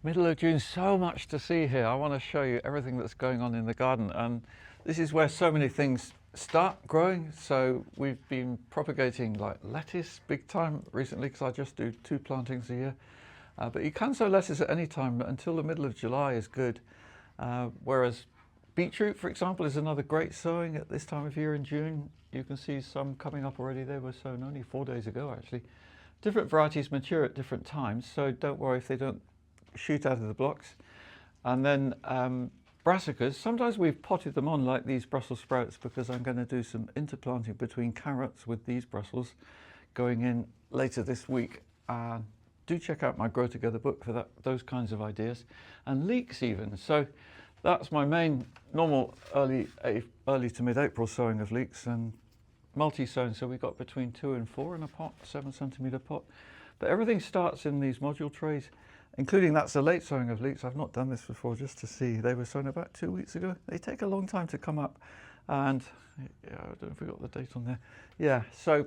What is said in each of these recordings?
Middle of June, so much to see here. I want to show you everything that's going on in the garden, and this is where so many things start growing. So we've been propagating like lettuce big time recently, because I just do 2 plantings a year. But you can sow lettuce at any time, but until the middle of July is good. Whereas beetroot, for example, is another great sowing at this time of year in June. You can see some coming up already. They were sown only 4 days ago, actually. Different varieties mature at different times, so don't worry if they don't shoot out of the blocks. And then brassicas, sometimes we've potted them on like these Brussels sprouts, because I'm going to do some interplanting between carrots with these Brussels going in later this week. Do check out my Grow Together book for those kinds of ideas. And leeks even. So that's my main normal early to mid-April sowing of leeks, and multi-sown, so we've got between 2 and 4 in a pot, 7cm pot. But everything starts in these module trays, including that's a late sowing of leeks. I've not done this before, just to see. They were sown about 2 weeks ago. They take a long time to come up, and yeah, I don't know if we got the date on there. Yeah, so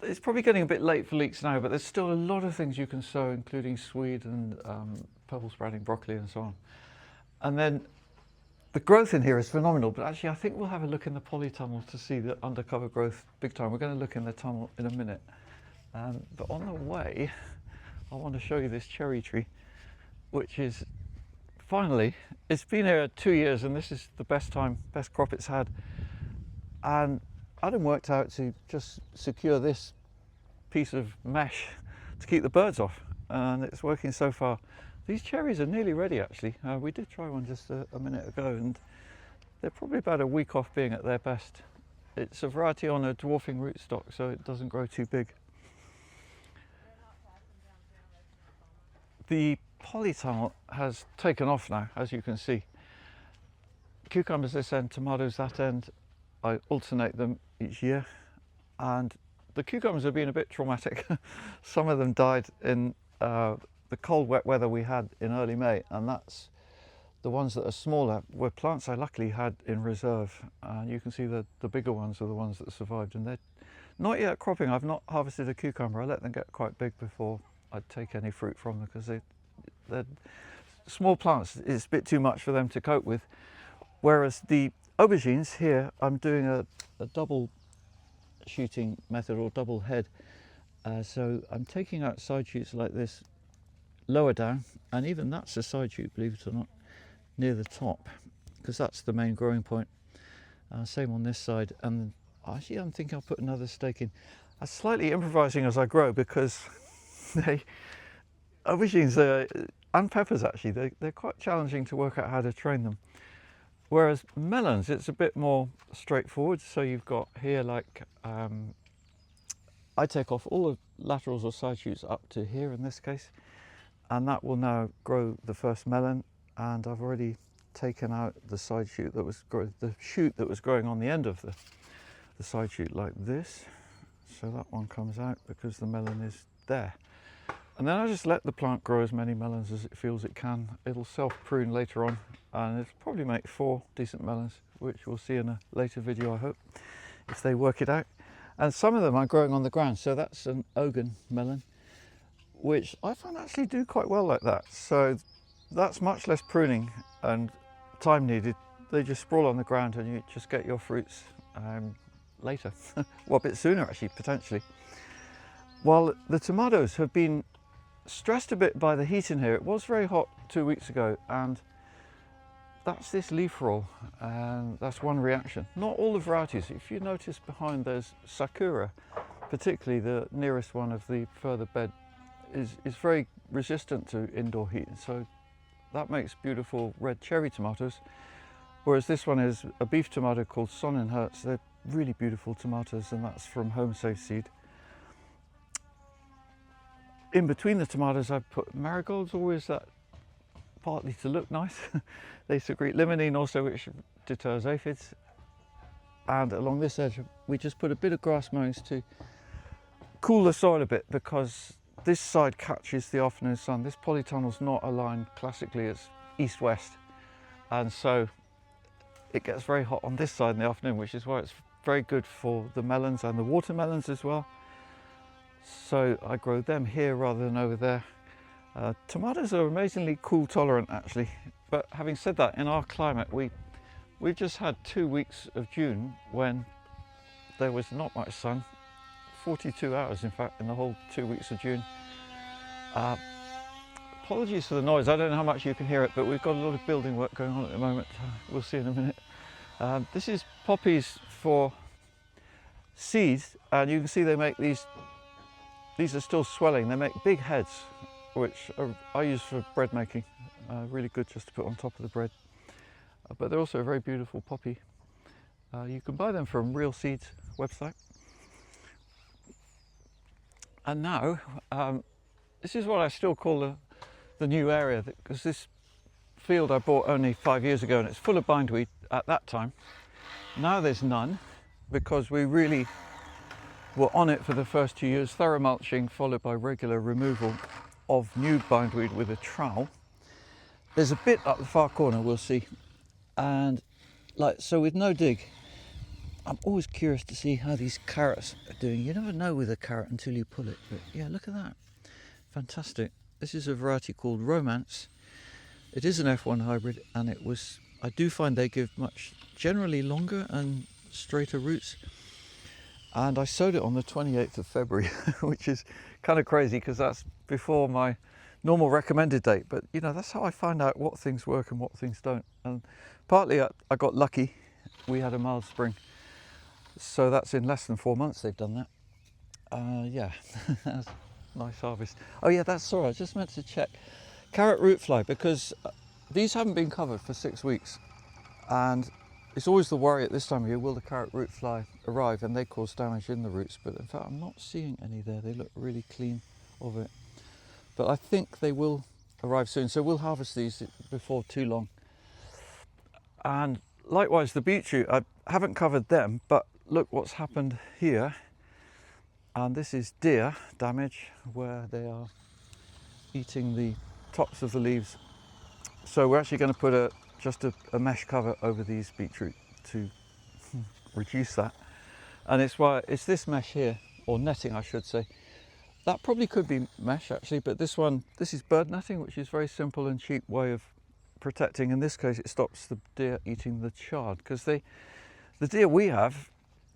it's probably getting a bit late for leeks now, but there's still a lot of things you can sow, including swede and purple sprouting broccoli and so on. And then the growth in here is phenomenal, but actually I think we'll have a look in the polytunnel to see the undercover growth big time. We're going to look in the tunnel in a minute. But on the way, I want to show you this cherry tree, which is finally, it's been here 2 years, and this is the best crop it's had. And Adam worked out to just secure this piece of mesh to keep the birds off, and it's working so far. These cherries are nearly ready, actually. We did try one just a minute ago, and they're probably about a week off being at their best. It's a variety on a dwarfing rootstock, so it doesn't grow too big. The polytunnel has taken off now, as you can see. Cucumbers this end, tomatoes that end. I alternate them each year, and the cucumbers have been a bit traumatic. Some of them died in the cold wet weather we had in early May, and that's the ones that are smaller were plants I luckily had in reserve, and you can see the bigger ones are the ones that survived, and they're not yet cropping. I've not harvested a cucumber. I let them get quite big before I'd take any fruit from them, because they're small plants. It's a bit too much for them to cope with. Whereas the aubergines here, I'm doing a double shooting method, or double head. So I'm taking out side shoots like this lower down, and even that's a side shoot, believe it or not, near the top, because that's the main growing point. Same on this side, and actually I'm thinking I'll put another stake in. I'm slightly improvising as I grow, because aubergines and peppers, actually, they're quite challenging to work out how to train them. Whereas melons, it's a bit more straightforward. So you've got here, like, I take off all the laterals or side shoots up to here in this case, and that will now grow the first melon. And I've already taken out the side shoot that was growing on the end of the side shoot like this. So that one comes out because the melon is there. And then I just let the plant grow as many melons as it feels it can. It'll self-prune later on, and it'll probably make 4 decent melons, which we'll see in a later video, I hope, if they work it out. And some of them are growing on the ground. So that's an Aubergine melon, which I find actually do quite well like that. So that's much less pruning and time needed. They just sprawl on the ground, and you just get your fruits later. Well, a bit sooner actually, potentially. While the tomatoes have been stressed a bit by the heat in here. It was very hot 2 weeks ago, and that's this leaf roll, and that's one reaction. Not all the varieties. If you notice behind, there's Sakura, particularly the nearest one of the further bed, is very resistant to indoor heat, so that makes beautiful red cherry tomatoes. Whereas this one is a beef tomato called Sonnenherz. They're really beautiful tomatoes, and that's from Home Safe Seed. In between the tomatoes, I put marigolds, always that partly to look nice. They secrete limonene also, which deters aphids. And along this edge, we just put a bit of grass mowings to cool the soil a bit, because this side catches the afternoon sun. This polytunnel's not aligned classically, it's east-west. And so it gets very hot on this side in the afternoon, which is why it's very good for the melons and the watermelons as well. So I grow them here rather than over there. Tomatoes are amazingly cool tolerant actually, but having said that, in our climate we've just had 2 weeks of June when there was not much sun, 42 hours in fact in the whole 2 weeks of June. Apologies for the noise, I don't know how much you can hear it, but we've got a lot of building work going on at the moment. We'll see in a minute. This is poppies for seeds, and you can see they make these are still swelling, they make big heads, which I use for bread making. Really good just to put on top of the bread. But they're also a very beautiful poppy. You can buy them from Real Seeds website. And now, this is what I still call the new area, because this field I bought only 5 years ago and it's full of bindweed at that time. Now there's none, because we really were on it for the first 2 years, thorough mulching followed by regular removal of new bindweed with a trowel. There's a bit up the far corner, we'll see, and so with no dig, I'm always curious to see how these carrots are doing. You never know with a carrot until you pull it, but yeah, look at that, fantastic. This is a variety called Romance. It is an F1 hybrid, and I do find they give generally longer and straighter roots. And I sowed it on the 28th of February, which is kind of crazy because that's before my normal recommended date. But you know, that's how I find out what things work and what things don't. And partly I got lucky. We had a mild spring. So that's in less than 4 months they've done that. Yeah, that's a nice harvest. Oh yeah, sorry, I just meant to check. Carrot root fly, because these haven't been covered for 6 weeks. And it's always the worry at this time of year, will the carrot root fly arrive, and they cause damage in the roots, but in fact I'm not seeing any there. They look really clean of it. But I think they will arrive soon, so we'll harvest these before too long. And likewise the beetroot, I haven't covered them, but look what's happened here. And this is deer damage, where they are eating the tops of the leaves. So we're actually going to put just a mesh cover over these beetroot to reduce that. And it's this mesh here, or netting I should say. That probably could be mesh actually, but this is bird netting, which is a very simple and cheap way of protecting. In this case it stops the deer eating the chard, because the deer we have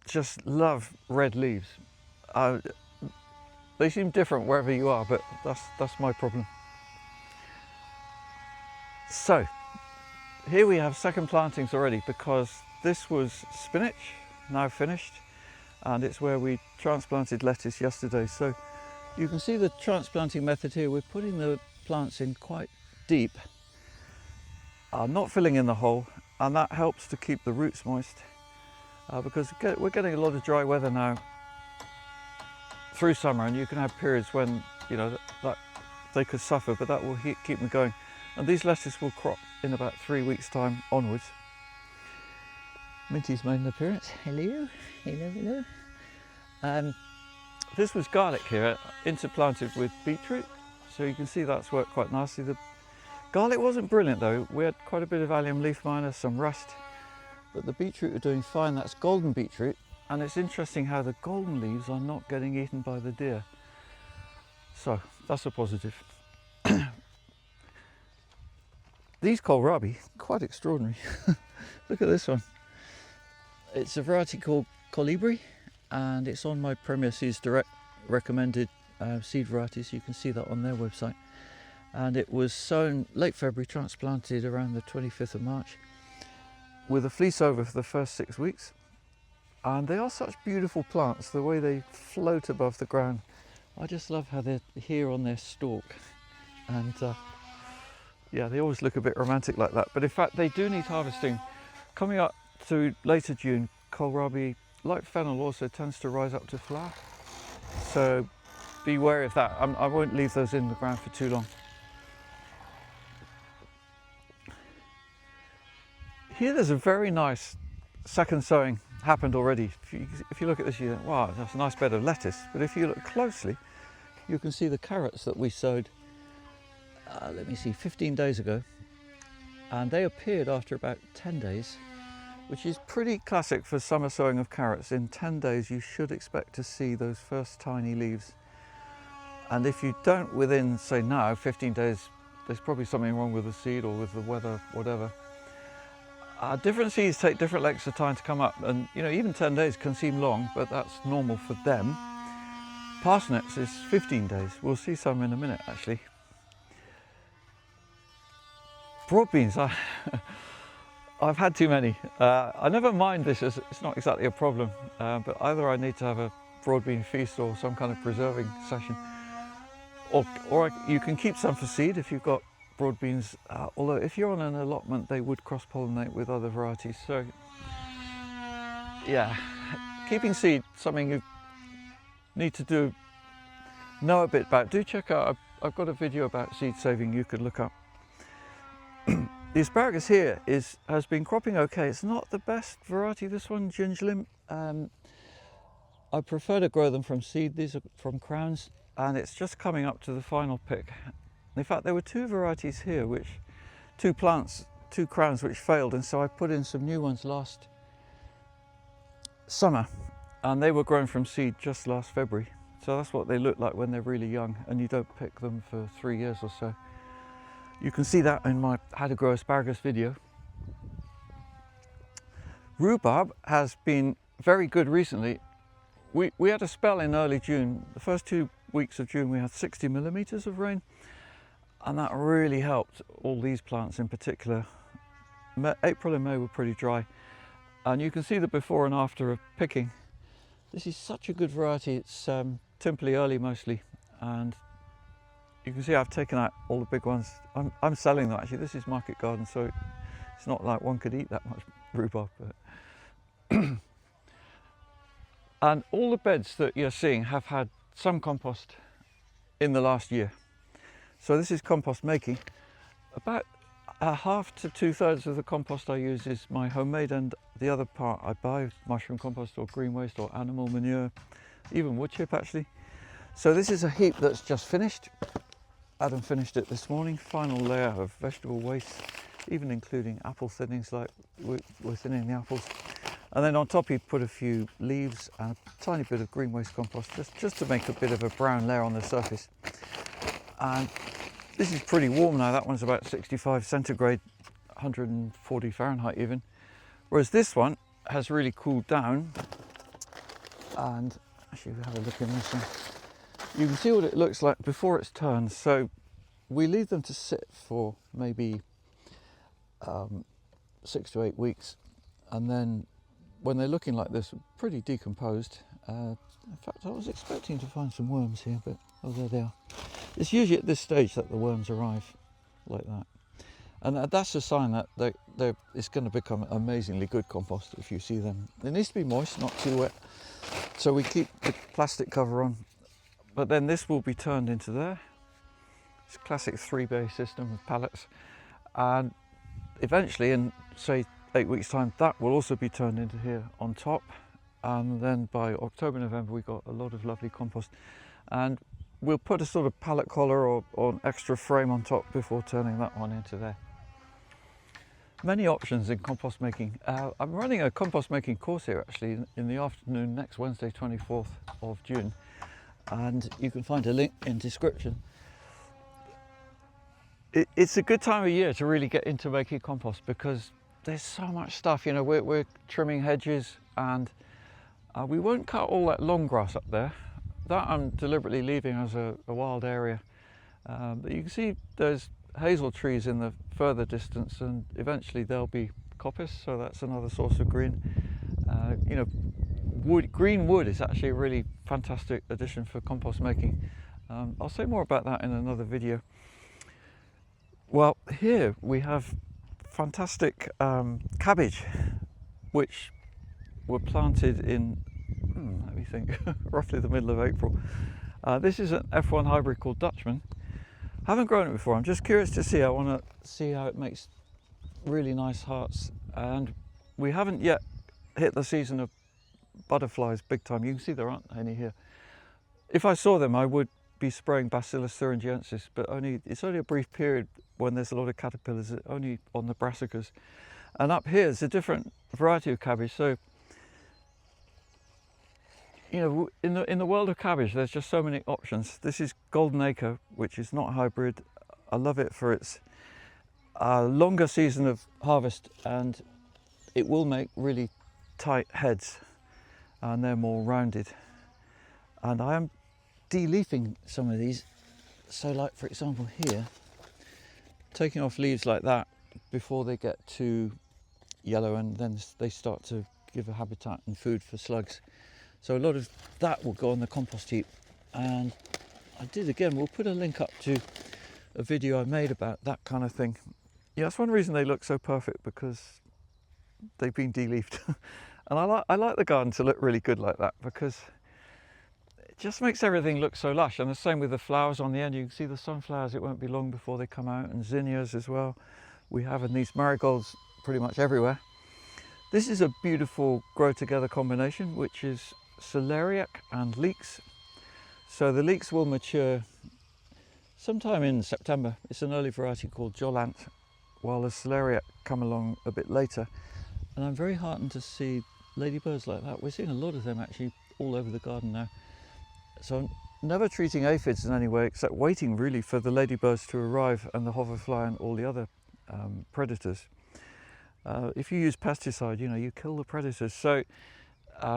just love red leaves. They seem different wherever you are, but that's my problem. So here we have second plantings already, because this was spinach, now finished, and it's where we transplanted lettuce yesterday. So you can see the transplanting method here. We're putting the plants in quite deep, not filling in the hole, and that helps to keep the roots moist, because we're getting a lot of dry weather now through summer, and you can have periods when you know that they could suffer, but that will keep them going. And these lettuce will crop in about 3 weeks time onwards. Minty's made an appearance. Hello, hello, hello. This was garlic here, interplanted with beetroot, so you can see that's worked quite nicely. The garlic wasn't brilliant though. We had quite a bit of allium leaf miner, some rust, but the beetroot are doing fine. That's golden beetroot, and it's interesting how the golden leaves are not getting eaten by the deer. So that's a positive. These kohlrabi, quite extraordinary. Look at this one. It's a variety called Kolibri, and it's on my Premier Seeds Direct recommended seed varieties. You can see that on their website. And it was sown late February, transplanted around the 25th of March, with a fleece over for the first 6 weeks. And they are such beautiful plants, the way they float above the ground. I just love how they're here on their stalk. And yeah, they always look a bit romantic like that. But in fact, they do need harvesting. Coming up to later June, kohlrabi, like fennel, also tends to rise up to flower. So be wary of that. I won't leave those in the ground for too long. Here there's a very nice second sowing happened already. If you look at this, you think, wow, that's a nice bed of lettuce. But if you look closely, you can see the carrots that we sowed, let me see, 15 days ago. And they appeared after about 10 days, which is pretty classic for summer sowing of carrots. In 10 days, you should expect to see those first tiny leaves. And if you don't within, say now, 15 days, there's probably something wrong with the seed or with the weather, whatever. Different seeds take different lengths of time to come up, and you know, even 10 days can seem long, but that's normal for them. Parsnips is 15 days. We'll see some in a minute, actually. Broad beans, I've had too many. I never mind this, as it's not exactly a problem, but either I need to have a broad bean feast or some kind of preserving session, or you can keep some for seed if you've got broad beans, although if you're on an allotment they would cross-pollinate with other varieties. So yeah, keeping seed, something you need to know a bit about. Do check out, I've got a video about seed saving you could look up. The asparagus here has been cropping okay. It's not the best variety, this one, Gijnlim. I prefer to grow them from seed. These are from crowns, and it's just coming up to the final pick. In fact, there were two varieties here, two crowns which failed, and so I put in some new ones last summer, and they were grown from seed just last February. So that's what they look like when they're really young, and you don't pick them for 3 years or so. You can see that in my How to Grow Asparagus video. Rhubarb has been very good recently. We had a spell in early June. The first 2 weeks of June we had 60 millimeters of rain, and that really helped all these plants in particular. April and May were pretty dry, and you can see the before and after of picking. This is such a good variety. It's Timperley early mostly, and you can see I've taken out all the big ones. I'm selling them actually. This is market garden, so it's not like one could eat that much rhubarb. But and all the beds that you're seeing have had some compost in the last year. So this is compost making. About half to 2/3 of the compost I use is my homemade, and the other part I buy mushroom compost or green waste or animal manure, even wood chip actually. So this is a heap that's just finished. Adam finished it this morning. Final layer of vegetable waste, even including apple thinnings, like we're thinning the apples. And then on top he put a few leaves and a tiny bit of green waste compost, just to make a bit of a brown layer on the surface. And this is pretty warm now. That one's about 65 centigrade, 140 Fahrenheit even. Whereas this one has really cooled down. And actually we'll have a look in this one. You can see what it looks like before it's turned. So we leave them to sit for maybe 6 to 8 weeks. And then when they're looking like this, pretty decomposed. In fact, I was expecting to find some worms here, but oh, there they are. It's usually at this stage that the worms arrive, like that. And that's a sign that it's going to become amazingly good compost if you see them. It needs to be moist, not too wet. So we keep the plastic cover on. But then this will be turned into there. It's a classic 3-bay system of pallets. And eventually, in say 8 weeks' time, that will also be turned into here on top. And then by October, November, we've got a lot of lovely compost. And we'll put a sort of pallet collar or an extra frame on top before turning that one into there. Many options in compost making. I'm running a compost making course here actually in the afternoon next Wednesday, 24th of June. And you can find a link in description. It's a good time of year to really get into making compost because there's so much stuff. You know, we're trimming hedges, and we won't cut all that long grass up there. That I'm deliberately leaving as a wild area. But you can see there's hazel trees in the further distance, and eventually there'll be coppice, so that's another source of green. You know, green wood is actually a really fantastic addition for compost making. I'll say more about that in another video. Well, here we have fantastic cabbage, which were planted in, let me think, roughly the middle of April. This is an F1 hybrid called Dutchman. Haven't grown it before. I'm just curious to see. I want to see how it makes really nice hearts. And we haven't yet hit the season of butterflies big time. You can see there aren't any here. If I saw them, I would be spraying Bacillus thuringiensis, but it's only a brief period when there's a lot of caterpillars, only on the brassicas. And up here is a different variety of cabbage. So you know, in the world of cabbage, there's just so many options. This is Golden Acre, which is not hybrid. I love it for its longer season of harvest, and it will make really tight heads, and they're more rounded. And I am de-leafing some of these. So, like for example here, taking off leaves like that before they get too yellow, and then they start to give a habitat and food for slugs. So a lot of that will go on the compost heap. And I did again, we'll put a link up to a video I made about that kind of thing. Yeah, that's one reason they look so perfect, because they've been de-leafed. And I like the garden to look really good like that, because it just makes everything look so lush. And the same with the flowers on the end. You can see the sunflowers, it won't be long before they come out, and zinnias as well. We have in these marigolds pretty much everywhere. This is a beautiful grow together combination, which is celeriac and leeks. So the leeks will mature sometime in September. It's an early variety called Jolant, while the celeriac come along a bit later. And I'm very heartened to see ladybirds like that. We're seeing a lot of them actually all over the garden now. So I'm never treating aphids in any way, except waiting really for the ladybirds to arrive, and the hoverfly and all the other predators. If you use pesticide, you know, you kill the predators. So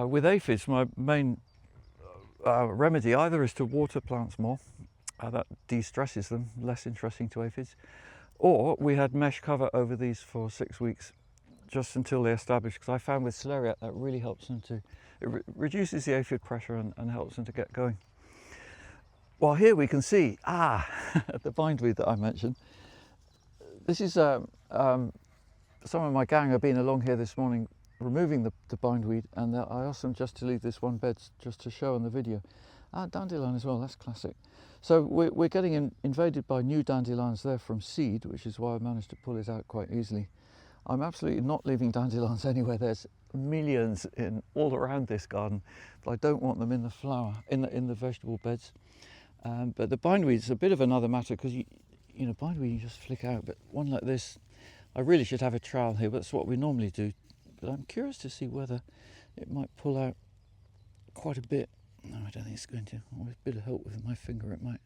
with aphids, my main remedy either is to water plants more, that de-stresses them, less interesting to aphids, or we had mesh cover over these for 6 weeks, just until they establish, because I found with celeriac that really helps them to, it reduces the aphid pressure and helps them to get going. Well, here we can see, the bindweed that I mentioned. This is, some of my gang have been along here this morning removing the bindweed, and I asked them just to leave this one bed just to show on the video. Dandelion as well, that's classic. So we're getting invaded by new dandelions there from seed, which is why I managed to pull it out quite easily. I'm absolutely not leaving dandelions anywhere. There's millions all around this garden, but I don't want them in the flower, in the vegetable beds. But the bindweed is a bit of another matter, because you know, bindweed you just flick out, but one like this, I really should have a trowel here, but that's what we normally do. But I'm curious to see whether it might pull out quite a bit. No, I don't think it's going to. With a bit of help with my finger, it might.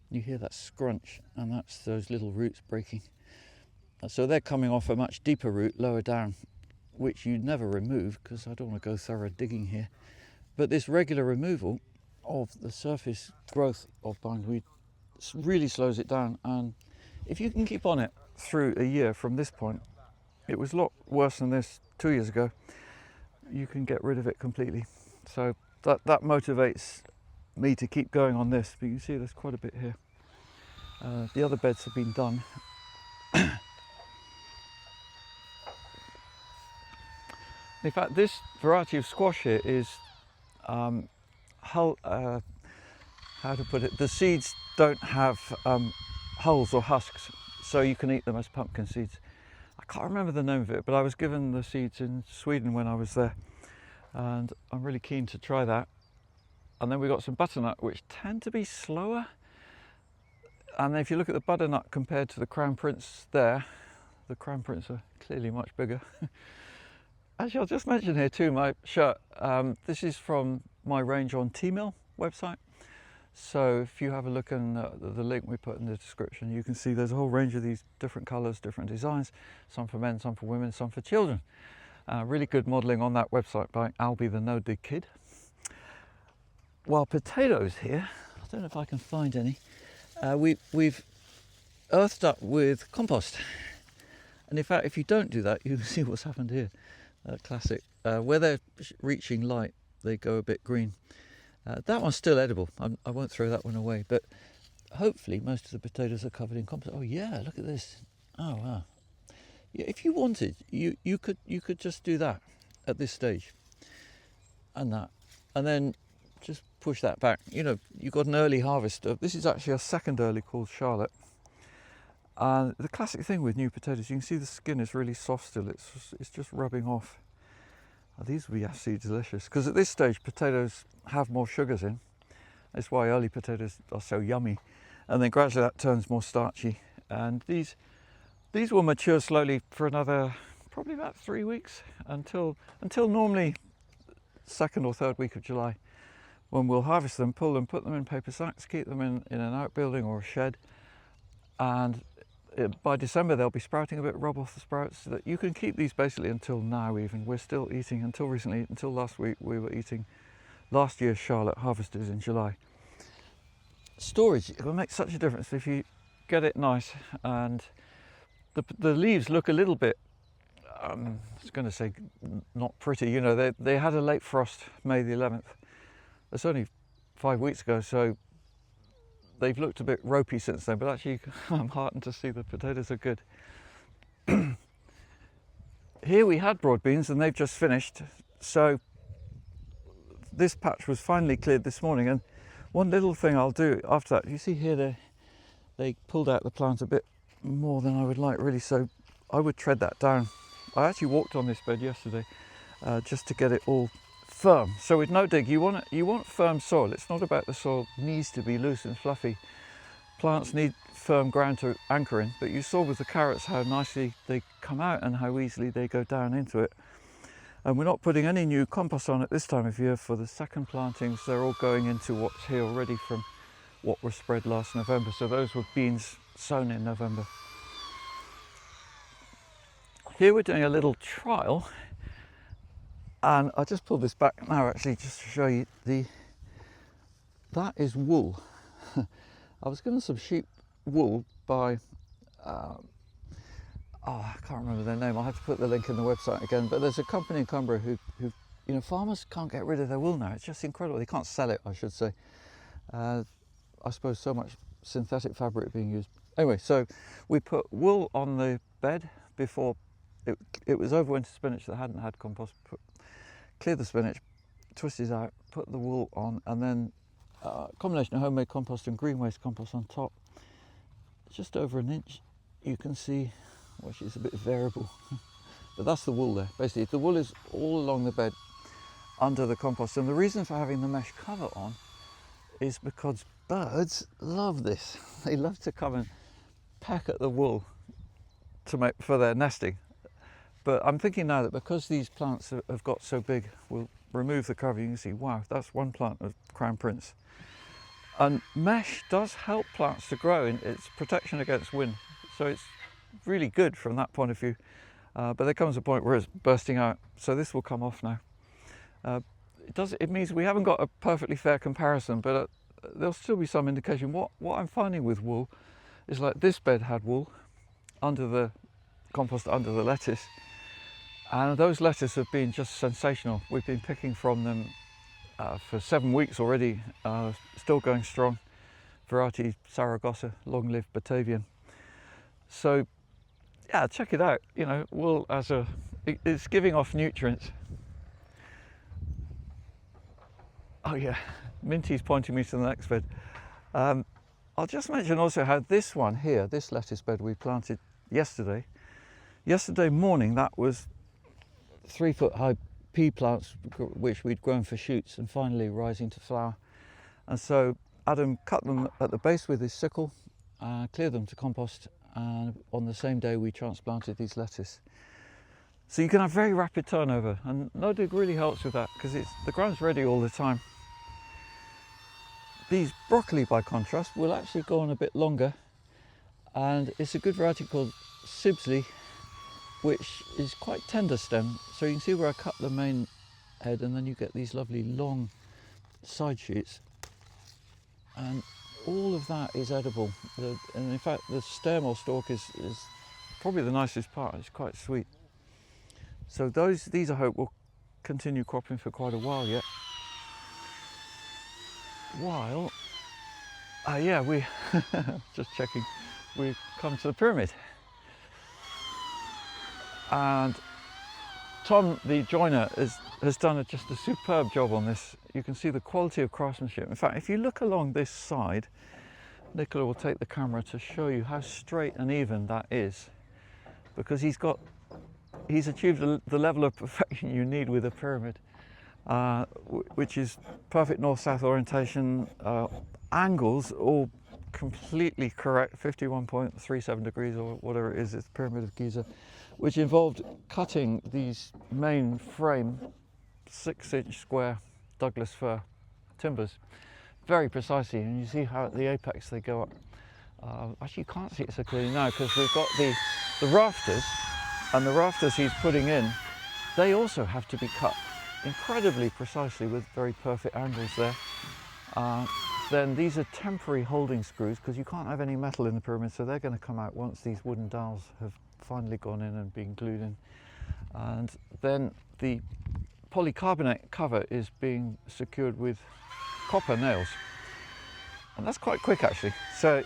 You hear that scrunch, and that's those little roots breaking. So they're coming off a much deeper root lower down, which you never remove, because I don't want to go thorough digging here. But this regular removal of the surface growth of bindweed really slows it down, and if you can keep on it through a year from this point, it was a lot worse than this 2 years ago, you can get rid of it completely. So that motivates me to keep going on this, but you can see there's quite a bit here. The other beds have been done. In fact, this variety of squash here is, how to put it, the seeds don't have hulls or husks, so you can eat them as pumpkin seeds. I can't remember the name of it, but I was given the seeds in Sweden when I was there, and I'm really keen to try that. And then we got some butternut, which tend to be slower. And if you look at the butternut compared to the Crown Prince there, the Crown Prince are clearly much bigger. Actually, I'll just mention here too, my shirt. This is from my range on T-Mill website. So if you have a look in the link we put in the description, you can see there's a whole range of these different colours, different designs, some for men, some for women, some for children. Really good modelling on that website by Albie the No Dig Kid. While potatoes here, I don't know if I can find any, we've earthed up with compost. And in fact, if you don't do that, you can see what's happened here. Classic. Where they're reaching light, they go a bit green. That one's still edible. I won't throw that one away, but hopefully most of the potatoes are covered in compost. Oh yeah, look at this. Oh wow. Yeah, if you wanted, you could just do that at this stage, and that, and then just push that back. You know, you've got an early harvest. This is actually a second early called Charlotte. And the classic thing with new potatoes, you can see the skin is really soft still. It's just rubbing off. These would be absolutely delicious, because at this stage potatoes have more sugars in. That's why early potatoes are so yummy. And then gradually that turns more starchy. And these will mature slowly for another probably about 3 weeks until normally second or third week of July. when we'll harvest them, pull them, put them in paper sacks, keep them in an outbuilding or a shed, and by December they'll be sprouting a bit, rub off the sprouts, so that you can keep these basically until now. Even we're still eating, until recently, until last week, we were eating last year's Charlotte harvested in July. Storage, it will make such a difference if you get it nice, and the leaves look a little bit, I was going to say not pretty, you know, they had a late frost May the 11th. It's only 5 weeks ago, so they've looked a bit ropey since then, but actually I'm heartened to see the potatoes are good. Here we had broad beans and they've just finished, so this patch was finally cleared this morning. And one little thing I'll do after that, you see here they pulled out the plant a bit more than I would like really, so I would tread that down. I actually walked on this bed yesterday just to get it all firm. So with no dig, you want firm soil. It's not about the soil needs to be loose and fluffy. Plants need firm ground to anchor in, but you saw with the carrots how nicely they come out and how easily they go down into it. And we're not putting any new compost on at this time of year for the second plantings. They're all going into what's here already from what were spread last November. So those were beans sown in November. Here we're doing a little trial, and I just pulled this back now actually just to show you that is wool. I was given some sheep wool by I can't remember their name. I'll have to put the link in the website again, but there's a company in Cumbria who you know, farmers can't get rid of their wool now. It's just incredible. They can't sell it, I should say. I suppose so much synthetic fabric being used. Anyway, so we put wool on the bed before it was overwinter spinach that hadn't had compost. Clear the spinach, twist it out, put the wool on, and then a combination of homemade compost and green waste compost on top. Just over an inch, you can see, which is a bit variable, but that's the wool there. Basically, the wool is all along the bed under the compost, and the reason for having the mesh cover on is because birds love this. They love to come and peck at the wool for their nesting. But I'm thinking now that because these plants have got so big, we'll remove the cover. You can see, wow, that's one plant of Crown Prince. And mesh does help plants to grow, and it's protection against wind. So it's really good from that point of view. But there comes a point where it's bursting out. So this will come off now. It means we haven't got a perfectly fair comparison, but there'll still be some indication. What I'm finding with wool is, like, this bed had wool under the compost, under the lettuce. And those lettuce have been just sensational. We've been picking from them for 7 weeks already, still going strong. Variety Saragossa, long-lived Batavian. So yeah, check it out. You know, wool it's giving off nutrients. Oh yeah, Minty's pointing me to the next bed. I'll just mention also how this one here, this lettuce bed we planted yesterday morning, that was 3 foot high pea plants which we'd grown for shoots and finally rising to flower. And so Adam cut them at the base with his sickle, cleared them to compost, and on the same day we transplanted these lettuce. So you can have very rapid turnover, and no dig really helps with that because the ground's ready all the time. These broccoli, by contrast, will actually go on a bit longer, and it's a good variety called Sibsley, which is quite tender stem. So you can see where I cut the main head, and then you get these lovely long side shoots, and all of that is edible. And in fact, the stem or stalk is probably the nicest part. It's quite sweet. So these I hope will continue cropping for quite a while yet. While, yeah, we just checking, we've come to the pyramid. And Tom, the joiner, has done just a superb job on this. You can see the quality of craftsmanship. In fact, if you look along this side, Nicola will take the camera to show you how straight and even that is, because he's achieved the level of perfection you need with a pyramid, which is perfect north-south orientation, angles all completely correct, 51.37 degrees or whatever it is. It's the Pyramid of Giza, which involved cutting these main frame 6-inch square Douglas fir timbers very precisely, and you see how at the apex they go up. Actually, you can't see it so clearly now because we've got the rafters, and the rafters he's putting in, they also have to be cut incredibly precisely with very perfect angles there. Then these are temporary holding screws because you can't have any metal in the pyramid, so they're going to come out once these wooden dowels have finally gone in and been glued in. And then the polycarbonate cover is being secured with copper nails, and that's quite quick actually. So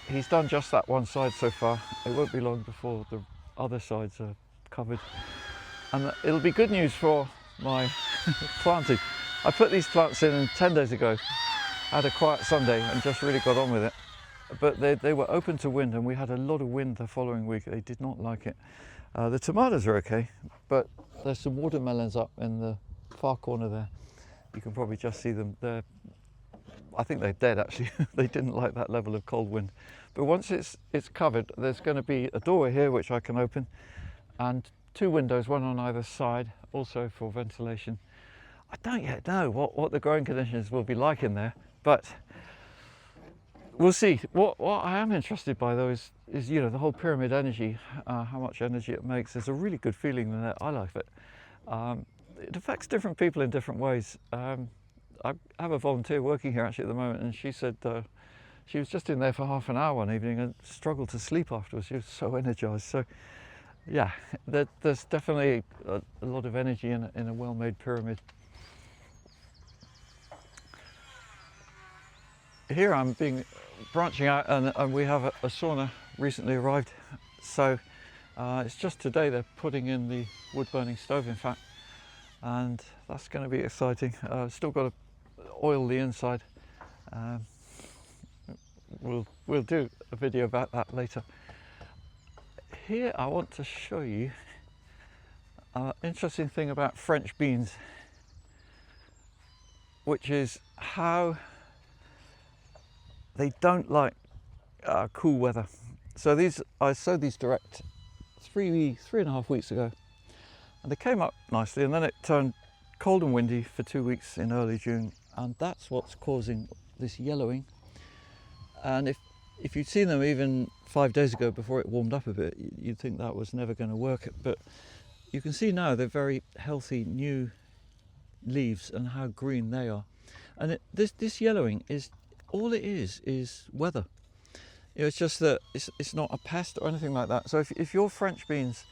he's done just that one side so far. It won't be long before the other sides are covered, and it'll be good news for my planting. I put these plants in 10 days ago, had a quiet Sunday and just really got on with it, but they were open to wind, and we had a lot of wind the following week. They did not like it. The tomatoes are okay, but there's some watermelons up in the far corner there. You can probably just see them there. I think they're dead actually. They didn't like that level of cold wind. But once it's covered, there's going to be a doorway here which I can open, and 2 windows, one on either side, also for ventilation. I don't yet know what the growing conditions will be like in there, but we'll see. What I am interested by though is you know, the whole pyramid energy, how much energy it makes. There's a really good feeling in there. I like it. It affects different people in different ways. I have a volunteer working here actually at the moment, and she said she was just in there for half an hour one evening and struggled to sleep afterwards. She was so energized. So yeah, there's definitely a lot of energy in a well-made pyramid. Here I'm branching out, and we have a sauna recently arrived. So it's just today they're putting in the wood burning stove, in fact, and that's going to be exciting. Still got to oil the inside. We'll do a video about that later. Here I want to show you an interesting thing about French beans, which is how they don't like cool weather. So I sowed these direct 3.5 weeks ago, and they came up nicely, and then it turned cold and windy for 2 weeks in early June, and that's what's causing this yellowing. And if you'd seen them even 5 days ago before it warmed up a bit, you'd think that was never going to work. But you can see now they're very healthy new leaves and how green they are. And this yellowing is all it is weather. You know, it's just that it's not a pest or anything like that. So if your French beans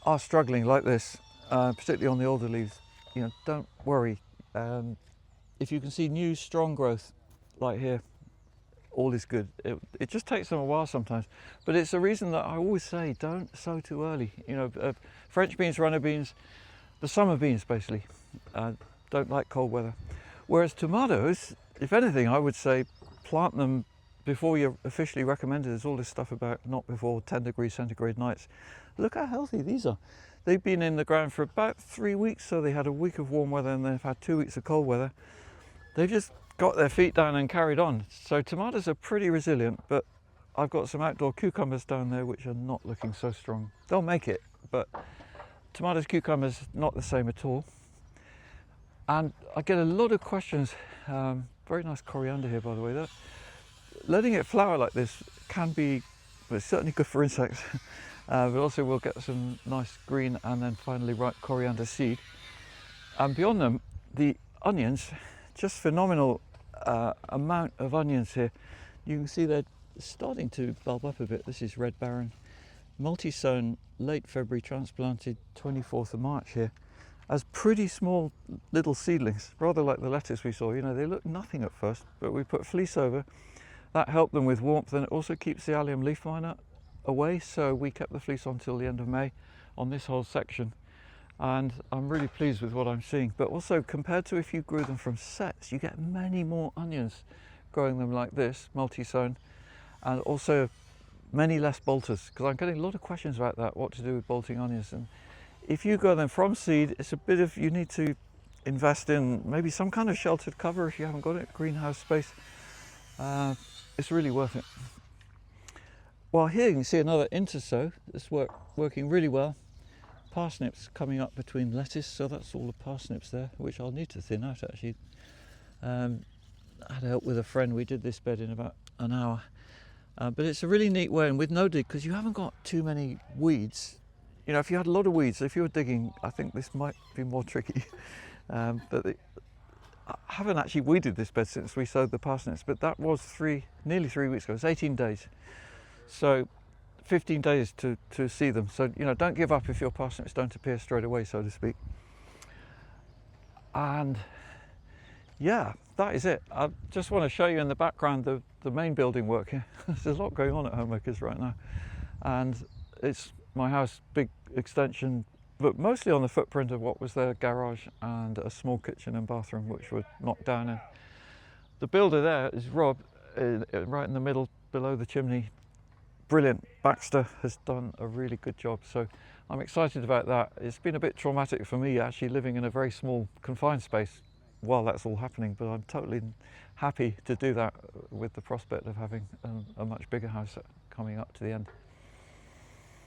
are struggling like this, particularly on the older leaves, you know, don't worry. If you can see new strong growth like here, all is good. It just takes them a while sometimes, but it's a reason that I always say don't sow too early. You know, French beans, runner beans, the summer beans basically don't like cold weather. Whereas tomatoes, if anything, I would say plant them before you're officially recommended. There's all this stuff about not before 10 degrees centigrade nights. Look how healthy these are. They've been in the ground for about 3 weeks, so they had a week of warm weather and they've had 2 weeks of cold weather. They've just got their feet down and carried on. So tomatoes are pretty resilient, but I've got some outdoor cucumbers down there which are not looking so strong. They'll make it, but tomatoes, cucumbers, not the same at all. And I get a lot of questions. Very nice coriander here, by the way. Letting it flower like this can be, well, it's certainly good for insects, but also we'll get some nice green and then finally ripe coriander seed. And beyond them, the onions, just phenomenal amount of onions here. You can see they're starting to bulb up a bit. This is Red Baron, multisown, late February, transplanted 24th of March here, as pretty small little seedlings, rather like the lettuce we saw. You know, they look nothing at first, but we put fleece over. That helped them with warmth, and it also keeps the allium leaf miner away, so we kept the fleece on till the end of May on this whole section. And I'm really pleased with what I'm seeing. But also, compared to if you grew them from sets, you get many more onions growing them like this, multi-sown, and also many less bolters, because I'm getting a lot of questions about that, what to do with bolting onions. And if you grow them from seed, it's a bit of, you need to invest in maybe some kind of sheltered cover if you haven't got it, greenhouse space. It's really worth it. Well, here you can see another intersow that's working really well. Parsnips coming up between lettuce, so that's all the parsnips there, which I'll need to thin out actually. I had help with a friend. We did this bed in about an hour. But it's a really neat way, and with no dig, because you haven't got too many weeds. You know, if you had a lot of weeds, if you were digging, I think this might be more tricky. I haven't actually weeded this bed since we sowed the parsnips, but that was nearly 3 weeks ago. It's 18 days. So 15 days to see them. So, you know, don't give up if your parsnips don't appear straight away, so to speak. And yeah, that is it. I just want to show you in the background the main building work here. There's a lot going on at Homeacres right now. And it's my house, big extension, but mostly on the footprint of what was their garage and a small kitchen and bathroom, which were knocked down. And the builder there is Rob, right in the middle below the chimney. Brilliant. Baxter has done a really good job. So I'm excited about that. It's been a bit traumatic for me actually living in a very small confined space while that's all happening, but I'm totally happy to do that with the prospect of having a much bigger house coming up to the end.